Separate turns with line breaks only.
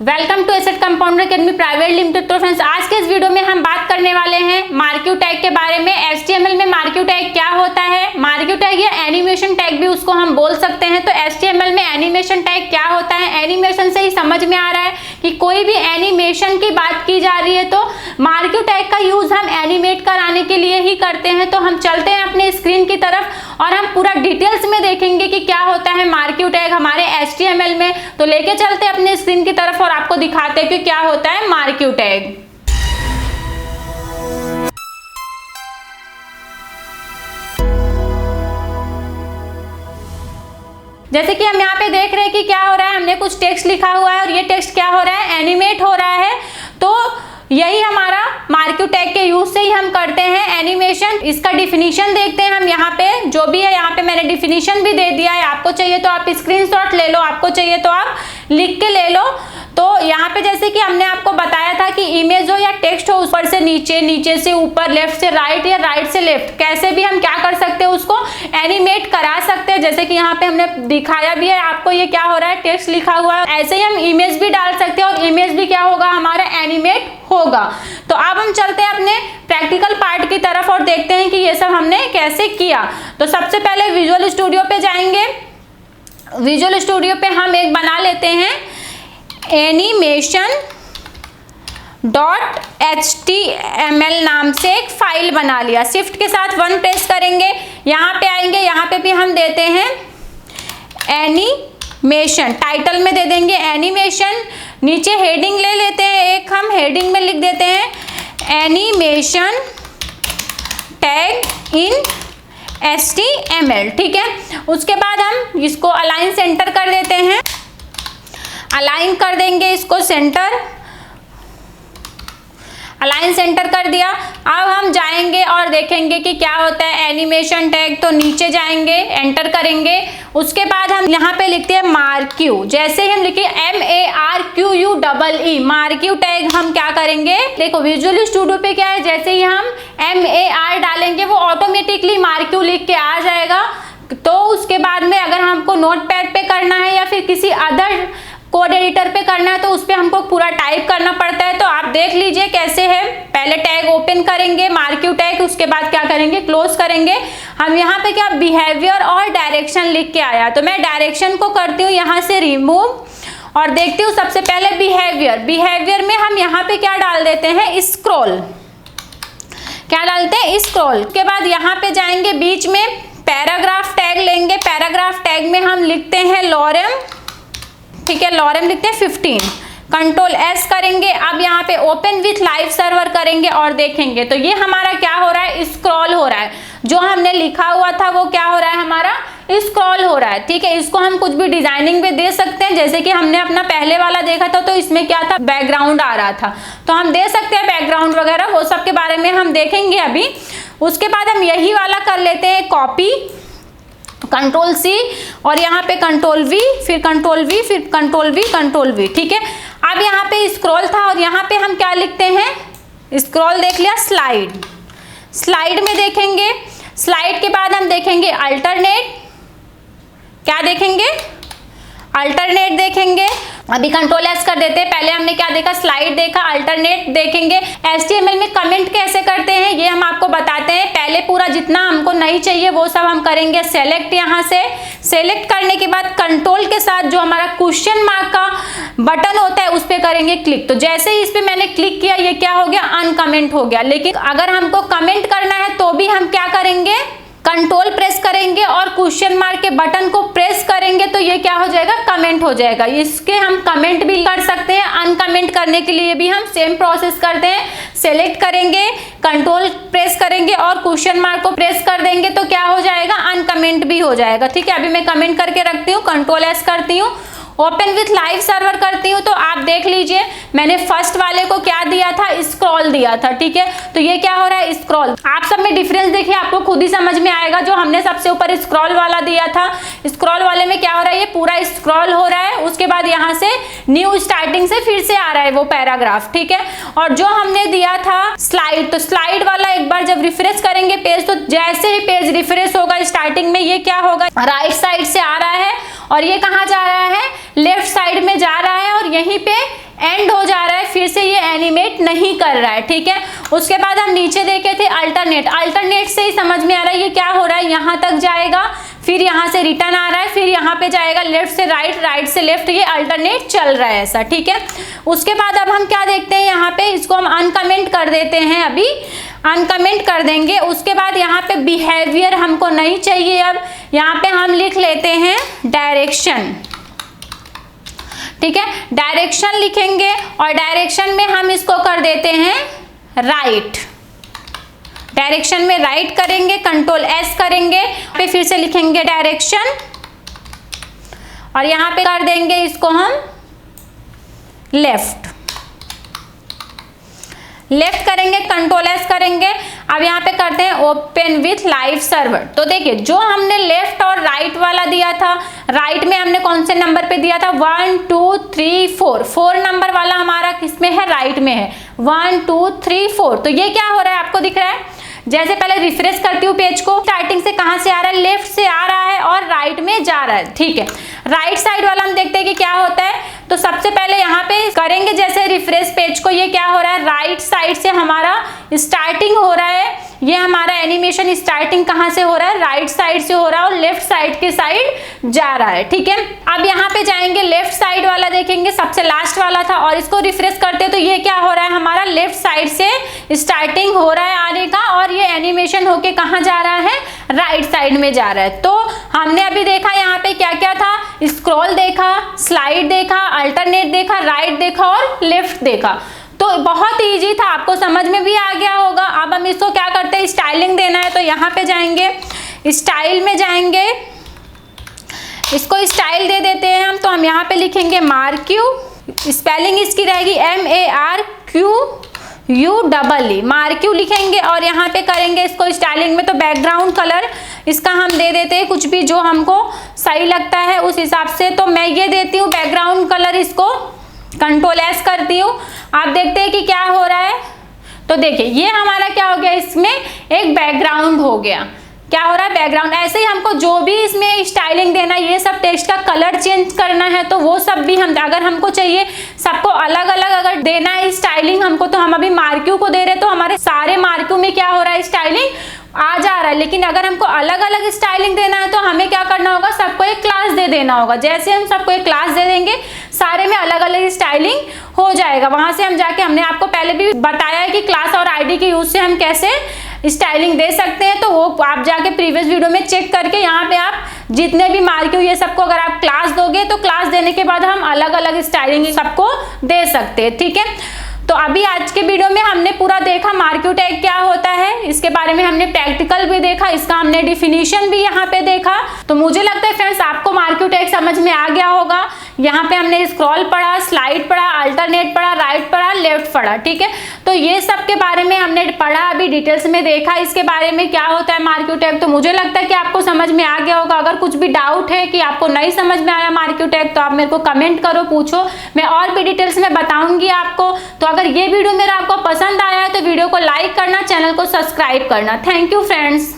Welcome to asset compounder academy private limited. तो friends, आज के इस वीडियो में हम बात करने वाले हैं मार्क्यू टैग के बारे में। HTML में मार्क्यू टैग क्या होता है, मार्क्यू टैग या एनिमेशन टैग भी उसको हम बोल सकते हैं। तो HTML में एनिमेशन टैग क्या होता है, एनिमेशन से ही समझ में आ रहा है कि कोई भी एनिमेशन की बात की जा रही है तो मार्क्यू टैग का यूज हम एनिमेट कराने के लिए ही करते हैं। तो हम चलते हैं अपने स्क्रीन की तरफ और हम पूरा डिटेल्स में देखेंगे कि क्या होता है मार्क्यू टैग हमारे HTML में। तो लेके चलते हैं अपने स्क्रीन की तरफ और आपको दिखाते हैं कि क्या होता है मार्क्यू टैग। जैसे कि हम यहाँ पे देख रहे हैं कि क्या हो रहा है, हमने कुछ टेक्स्ट लिखा हुआ है और ये टेक्स्ट क्या हो रहा है, एनिमेट हो रहा है। तो यही हमारा मार्क्यू टैग के यूज से ही हम करते हैं एनिमेशन। इसका डिफिनीशन देखते हैं हम। यहाँ पे जो भी है, यहाँ पे मैंने डिफिनीशन भी दे दिया है। आपको चाहिए तो आप स्क्रीनशॉट ले लो, आपको चाहिए तो आप लिख के ले लो। तो यहाँ पे जैसे कि हमने आपको बताया था कि इमेज हो या टेक्स्ट हो, ऊपर से नीचे, नीचे से ऊपर, लेफ्ट से राइट या राइट से लेफ्ट, कैसे भी हम क्या कर सकते हैं, उसको एनिमेट करा सकते हैं। जैसे कि यहाँ पे हमने दिखाया भी है आपको, ये क्या हो रहा है, टेक्स्ट लिखा हुआ है। ऐसे ही हम इमेज भी डाल सकते हैं और इमेज भी क्या होगा, हमारा एनिमेट होगा। तो अब हम चलते हैं अपने प्रैक्टिकल पार्ट की तरफ और देखते हैं कि ये सब हमने कैसे किया। तो सबसे पहले विजुअल स्टूडियो पे जाएंगे। विजुअल स्टूडियो पे हम एक बना लेते हैं animation.html नाम से एक फाइल बना लिया। शिफ्ट के साथ 1 प्रेस करेंगे, यहाँ पे आएंगे, यहाँ पे भी हम देते हैं एनिमेशन, टाइटल में दे देंगे एनिमेशन। नीचे हेडिंग ले लेते हैं, एक हम हेडिंग में लिख देते हैं एनिमेशन टैग इन HTML। ठीक है, उसके बाद हम इसको अलाइन सेंटर कर देते हैं, अलाइन कर देंगे इसको सेंटर, अलाइन सेंटर कर दिया। अब हम जाएंगे और देखेंगे कि क्या होता है एनिमेशन टैग। तो नीचे जाएंगे, एंटर करेंगे, उसके बाद हम यहाँ पे लिखते हैं मार्क्यू। जैसे ही हम लिखे MARQUE, मार्क्यू टैग हम क्या करेंगे, देखो विजुअल स्टूडियो पे क्या है, जैसे ही हम MAR डालेंगे वो ऑटोमेटिकली मार्क्यू लिख के आ जाएगा। तो उसके बाद में अगर हमको नोटपैड पे करना है या फिर किसी अदर कोड एडिटर पे करना है तो उस पर हमको पूरा टाइप करना पड़ता है। तो आप देख लीजिए कैसे है। पहले टैग ओपन करेंगे मार्क्यू टैग, उसके बाद क्या करेंगे, क्लोज करेंगे। हम यहाँ पे क्या बिहेवियर और डायरेक्शन लिख के आया, तो मैं डायरेक्शन को करती हूँ यहाँ से रिमूव और देखती हूँ सबसे पहले बिहेवियर। बिहेवियर में हम यहाँ पे क्या डाल देते हैं, स्क्रॉल, क्या डालते हैं, स्क्रॉल। उसके बाद यहाँ पे जाएंगे, बीच में पैराग्राफ टैग लेंगे। पैराग्राफ टैग में हम लिखते हैं लॉरेम, ठीक है, लॉरेम लिखते हैं 15, कंट्रोल S करेंगे। अब यहाँ पे ओपन विथ लाइव सर्वर करेंगे और देखेंगे तो ये हमारा क्या हो रहा है, स्क्रॉल हो रहा है। जो हमने लिखा हुआ था वो क्या हो रहा है, हमारा स्क्रॉल हो रहा है। ठीक है, इसको हम कुछ भी डिजाइनिंग पे दे सकते हैं। जैसे कि हमने अपना पहले वाला देखा था तो इसमें क्या था, बैकग्राउंड आ रहा था, तो हम दे सकते हैं बैकग्राउंड वगैरह, वो सब के बारे में हम देखेंगे अभी। उसके बाद हम यही वाला कर लेते हैं कॉपी, कंट्रोल C और यहाँ पे कंट्रोल V, फिर कंट्रोल V, फिर कंट्रोल V, कंट्रोल V। ठीक है, अब यहाँ पे स्क्रॉल था और यहाँ पे हम क्या लिखते हैं, स्क्रॉल देख लिया, स्लाइड, स्लाइड में देखेंगे। स्लाइड के बाद हम देखेंगे अल्टरनेट, क्या देखेंगे, अल्टरनेट देखेंगे। अभी कंट्रोल S कर देते हैं। पहले हमने क्या देखा, स्लाइड देखा, अल्टरनेट देखेंगे। HTML में कमेंट कैसे करते हैं ये हम आपको बताते हैं। पहले पूरा जितना हमको नहीं चाहिए वो सब हम करेंगे सेलेक्ट। यहाँ से सेलेक्ट करने के बाद कंट्रोल के साथ जो हमारा क्वेश्चन मार्क का बटन होता है उस पर करेंगे क्लिक। तो जैसे ही इस पर मैंने क्लिक किया ये क्या हो गया, अनकमेंट हो गया। लेकिन अगर हमको कमेंट करना है तो भी हम क्या करेंगे, कंट्रोल प्रेस करेंगे और क्वेश्चन मार्क के बटन को प्रेस करेंगे तो ये क्या हो जाएगा, कमेंट हो जाएगा। इसके हम कमेंट भी कर सकते हैं, अनकमेंट करने के लिए भी हम सेम प्रोसेस करते हैं। सेलेक्ट करेंगे, कंट्रोल प्रेस करेंगे और क्वेश्चन मार्क को प्रेस कर देंगे तो क्या हो जाएगा, अनकमेंट भी हो जाएगा। ठीक है, अभी मैं कमेंट करके रखती हूँ, कंट्रोल S करती हूँ, ओपन विथ लाइव सर्वर करती हूँ। तो आप देख लीजिए मैंने फर्स्ट वाले को क्या दिया था, स्क्रॉल दिया था। ठीक है, तो ये क्या हो रहा है, स्क्रॉल। आप सब में डिफरेंस देखिए, आपको खुद ही समझ में आएगा। जो हमने सबसे ऊपर स्क्रॉल वाला दिया था, स्क्रॉल वाले में क्या हो रहा है, ये पूरा स्क्रॉल हो रहा है। उसके बाद यहाँ से न्यू स्टार्टिंग से फिर से आ रहा है वो पैराग्राफ। ठीक है, और जो हमने दिया था स्लाइड, तो स्लाइड वाला एक बार जब रिफ्रेश करेंगे पेज, तो जैसे ही पेज रिफ्रेश होगा स्टार्टिंग में ये क्या होगा, राइट साइड से आ रहा है और ये कहाँ जा रहा है, लेफ्ट साइड में जा रहा है और यहीं पे एंड हो जा रहा है, फिर से ये एनिमेट नहीं कर रहा है, ठीक है। उसके बाद हम नीचे देखे थे अल्टरनेट, अल्टरनेट से ही समझ में आ रहा है ये क्या हो रहा है, यहाँ तक जाएगा, फिर यहाँ से रिटर्न आ रहा है, फिर यहाँ पे जाएगा, लेफ्ट से राइट, राइट से लेफ्ट, ये अल्टरनेट चल रहा है ऐसा, ठीक है। उसके बाद अब हम क्या देखते हैं, यहाँ पे इसको हम अनकमेंट कर देते हैं, अभी अनकमेंट कर देंगे। उसके बाद यहाँ पे बिहेवियर हमको नहीं चाहिए, अब यहाँ पे हम लिख लेते हैं डायरेक्शन, ठीक है। डायरेक्शन लिखेंगे और डायरेक्शन में हम इसको कर देते हैं राइट, डायरेक्शन में राइट करेंगे, कंट्रोल एस करेंगे, पे फिर से लिखेंगे डायरेक्शन और यहाँ पे कर देंगे इसको हम लेफ्ट, लेफ्ट करेंगे, कंट्रोल एस करेंगे। अब यहाँ पे करते हैं ओपन विथ लाइव सर्वर। तो देखिए जो हमने लेफ्ट और राइट वाला दिया था, राइट में हमने कौन से नंबर पे दिया था, 1 2 3 4, 4 नंबर वाला हमारा किसमें है, राइट में है, 1 2 3 4। तो ये क्या हो रहा है आपको दिख रहा है, जैसे पहले रिफ्रेश करती हूँ पेज को, स्टार्टिंग से कहाँ से आ रहा है, लेफ्ट से आ रहा है और राइट में जा रहा है, ठीक है। राइट साइड वाला हम देखते हैं कि क्या होता है। तो सबसे पहले यहाँ पे करेंगे जैसे रिफ्रेश पेज को, ये क्या हो रहा है, राइट साइड से हमारा स्टार्टिंग हो रहा है, ये हमारा एनिमेशन स्टार्टिंग कहाँ से हो रहा है, राइट साइड से हो रहा है और लेफ्ट साइड के साइड जा रहा है, ठीक है। अब यहाँ पे जाएंगे, लेफ्ट साइड वाला देखेंगे, सबसे लास्ट वाला था, और इसको रिफ्रेश करते तो ये क्या हो रहा है, हमारा लेफ्ट साइड से स्टार्टिंग हो रहा है आने का और ये एनिमेशन होके कहाँ जा रहा है, राइट साइड में जा रहा है। तो हमने अभी देखा यहाँ पे क्या क्या था, स्क्रॉल देखा, स्लाइड देखा, अल्टरनेट देखा, राइट देखा और लेफ्ट देखा। तो बहुत इजी था, आपको समझ में भी आ गया होगा। अब हम इसको क्या करते हैं, स्टाइलिंग देना है, तो यहाँ पे जाएंगे, स्टाइल में जाएंगे, इसको स्टाइल दे देते हैं हम। तो हम यहाँ पे लिखेंगे मार्क्यू, स्पेलिंग इसकी रहेगी MARQUE, मार्क्यू लिखेंगे और यहाँ पे करेंगे इसको स्टाइलिंग में। तो बैकग्राउंड कलर इसका हम दे देते हैं कुछ भी जो हमको सही लगता है उस हिसाब से। तो मैं ये देती हूँ बैकग्राउंड कलर, इसको कंट्रोल एस करती हूँ। आप देखते हैं कि क्या हो रहा है, तो देखिए ये हमारा क्या हो गया, इसमें एक बैकग्राउंड हो गया, क्या हो रहा है, बैकग्राउंड। ऐसे ही हमको जो भी इसमें स्टाइलिंग देना, ये सब टेक्स्ट का कलर चेंज करना है तो वो सब भी हम, अगर हमको चाहिए सबको अलग अलग अगर देना है स्टाइलिंग हमको, तो हम अभी मार्क्यू को दे रहे तो हमारे सारे मार्क्यू में क्या हो रहा है, स्टाइलिंग आ जा रहा है। लेकिन अगर हमको अलग अलग स्टाइलिंग देना है तो हमें क्या करना होगा, सबको एक क्लास दे देना होगा। जैसे हम सबको एक क्लास दे देंगे, सारे में अलग अलग स्टाइलिंग हो जाएगा। वहां से हम जाके, हमने आपको पहले भी बताया है कि क्लास और आईडी के यूज से हम कैसे स्टाइलिंग दे सकते हैं, तो वो आप जाके प्रीवियस वीडियो में चेक करके यहाँ पे आप जितने भी मार्क्यू ये सबको अगर आप क्लास दोगे तो क्लास देने के बाद हम अलग अलग स्टाइलिंग सबको दे सकते हैं, ठीक है। तो अभी आज के वीडियो में हमने पूरा देखा मार्क्यू टैग क्या होता है, इसके बारे में हमने प्रैक्टिकल भी देखा, इसका हमने डिफिनीशन भी यहाँ पे देखा। तो मुझे लगता है फ्रेंड्स आपको मार्क्यू टैग समझ में आ गया होगा। यहाँ पे हमने स्क्रॉल पढ़ा, स्लाइड पढ़ा, अल्टरनेट पढ़ा, राइट पढ़ा, लेफ्ट पढ़ा, ठीक है। तो ये सब के बारे में हमने पढ़ा, अभी डिटेल्स में देखा इसके बारे में क्या होता है मार्क्यू टैग। तो मुझे लगता है कि आपको समझ में आ गया होगा। अगर कुछ भी डाउट है कि आपको नहीं समझ में आया मार्क्यू टैग, तो आप मेरे को कमेंट करो, पूछो, मैं और भी डिटेल्स में बताऊंगी आपको। तो अगर ये वीडियो मेरा आपको पसंद आया है तो वीडियो को लाइक करना, चैनल को सब्सक्राइब करना। Thank you friends.